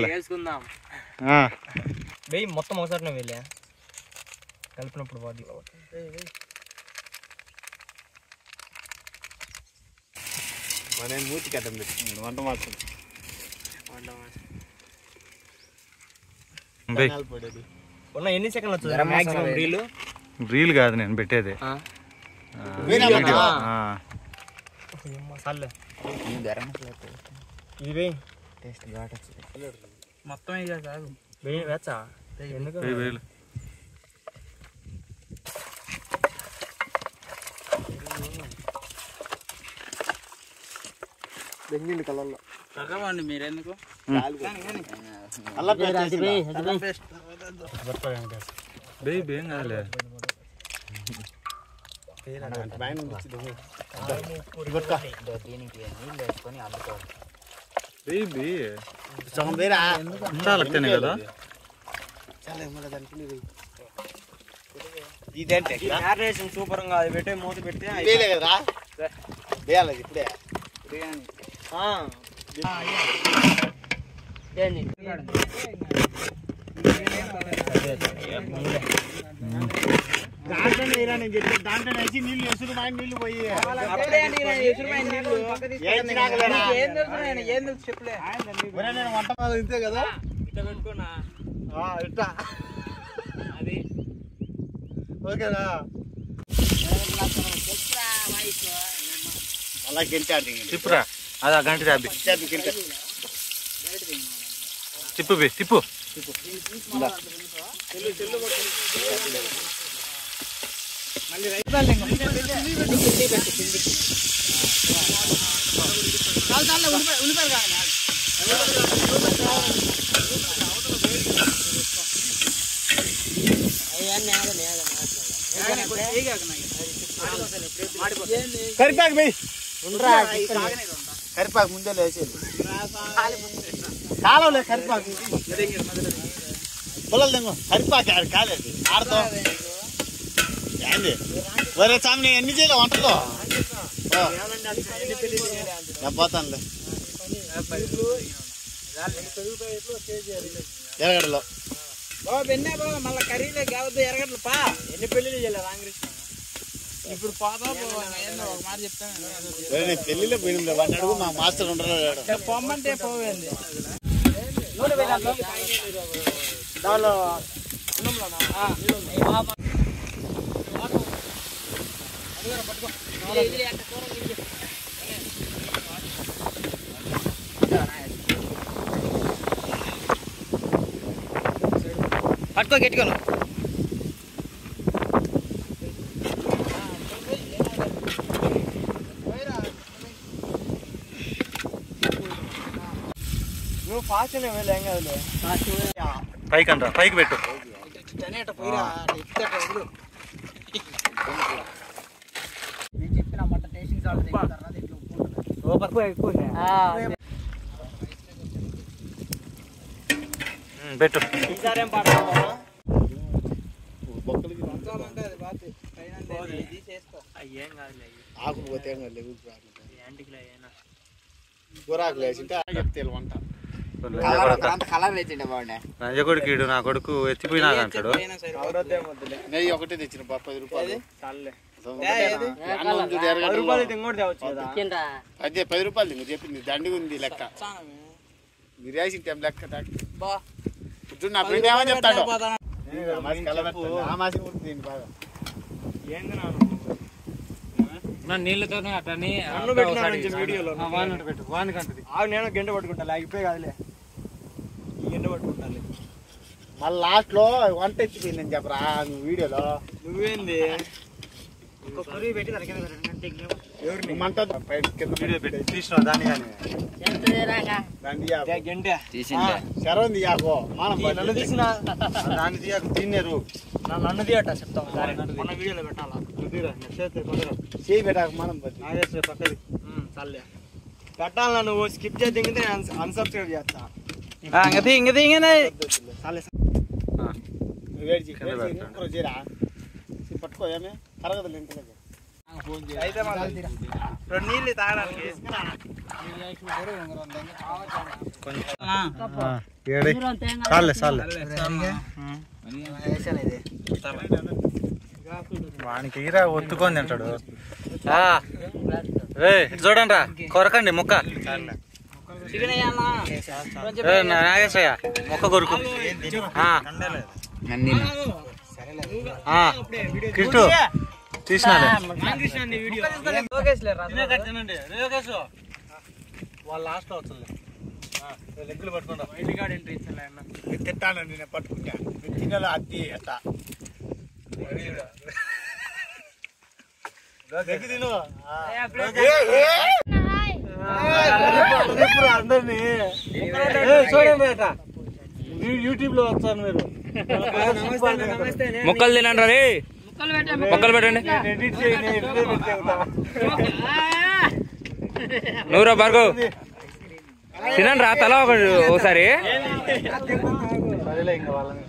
వేసుకుందాం వెయ్యి మొత్తం ఒకసారి వెళ్ళా కలిపినప్పుడు బాడీ మూతి కట్టం పెట్టుకున్నాడు వంట మాత్రం ఉన్న ఎన్ని సెకండ్లు వస్తుంది మాక్సిమం రీల్ కాదు నేను పెట్టేది ఇది మొత్తం కాదు వేచా ఎందుకు బెంజిల్ కలర్లో తగ్గమండి మీరెందుకు ఏం కాదులే ఉండాలంటేనే కదా ఇదేంటే సూపర్ గా అది పెట్టే మూత పెడితే కదరా వేయాలి ఇప్పుడే దాంట్లో వేసి నీళ్ళు ఎసురు మాయ నీళ్ళు పోయి నేను వంట ఇంతే కదా ఇట్లా పెట్టుకున్నా ఇట్టా అది ఓకేనా అలా గెంటాడు తిప్పురా అదా గంట రాబి తిప్పు బి తిప్పు కరిపాకు బై కరిపాకు ముందే వేసేది కాలవలే కరిపాకు పొలాలు తెంగో కరిపాకు కాలేదు ఆడతో ఏంది వరే సామి ఎన్ని చేయలే వంటలో పోతానులే ఎరగడలో మళ్ళీ కర్రీలో కావద్దు ఎరగట్లు పా ఎన్ని పెళ్లిళ్ళు చేయలేదు రామకృష్ణ ఇప్పుడు పోతా ఒక మాట చెప్తాను పెళ్లిలో పోయింది వాడిని అడుగు మా మాస్టర్ ఉండరు పొమ్మంటే పోయింది దానిలో పట్టుకో గెట్టుకోను నువ్వు ఫాస్ట్ వెళ్ళి ఏం కాదులే పైకి అంట పైకి పెట్టు పెట్టు ఆకులు పోతే గురాకులు వేసింటే చెప్తే వంట రంజకొడుకీడు నా కొడుకు ఎత్తిపోయినా అంటాడు నెయ్యి ఒకటే తెచ్చిన 10 రూపాయలు అదే 10 రూపాయలు నువ్వు చెప్పింది దండిగా ఉంది లెక్క మీరు వేసిన టైం లెక్క నా ఫ్రెండ్ ఏమని చెప్తాడు నీళ్ళతో నేను గంట పట్టుకుంటా లేకపోయి కాదులే ఈ గంట పట్టుకుంటాను మళ్ళీ లాస్ట్ లో వంట ఎత్తిపోయిందని చెప్పరా నువ్వు వీడియోలో నువ్వేంది తీసిన దాన్ని శరవం తీయాకో నన్ను తీసిన దాన్ని తీయకు తిన్నారు నన్ను తీయట చెప్తాం మన వీడియోలో పెట్టాలా చేయి పెట్టాక మనం పక్కది చాలే పెట్టాలా నువ్వు స్కిప్ చేసి దిగితే అన్సబ్స్క్రైబ్ చేస్తా పట్టుకో ఏమే కరగదు ఇంటి దగ్గర అయితే రెండు నీళ్ళు తాగడానికి చాలే చాలే వానికి ఈరా ఒత్తుకొని తింటాడు. చూడండి రా కొరకండి ముక్క నాగేశయ్య మొక్క కొరుకు కిట్టు తీసినాడు. వాళ్ళు లాస్ట్ లో వస్తుంది లెగ్గులు పట్టుకుంటా తింటానండి నేను పట్టుకుంటా తినాలి అద్ది ఎట్లా తిను అందరినీ చూడండి యూట్యూబ్ లో వస్తాను మీరు మొక్కలు తినండి రే మొక్కలు పెట్టండి నూరా భార్గవ్ తినండి రా తల ఒకసారి సరేలే ఇంకా వాళ్ళని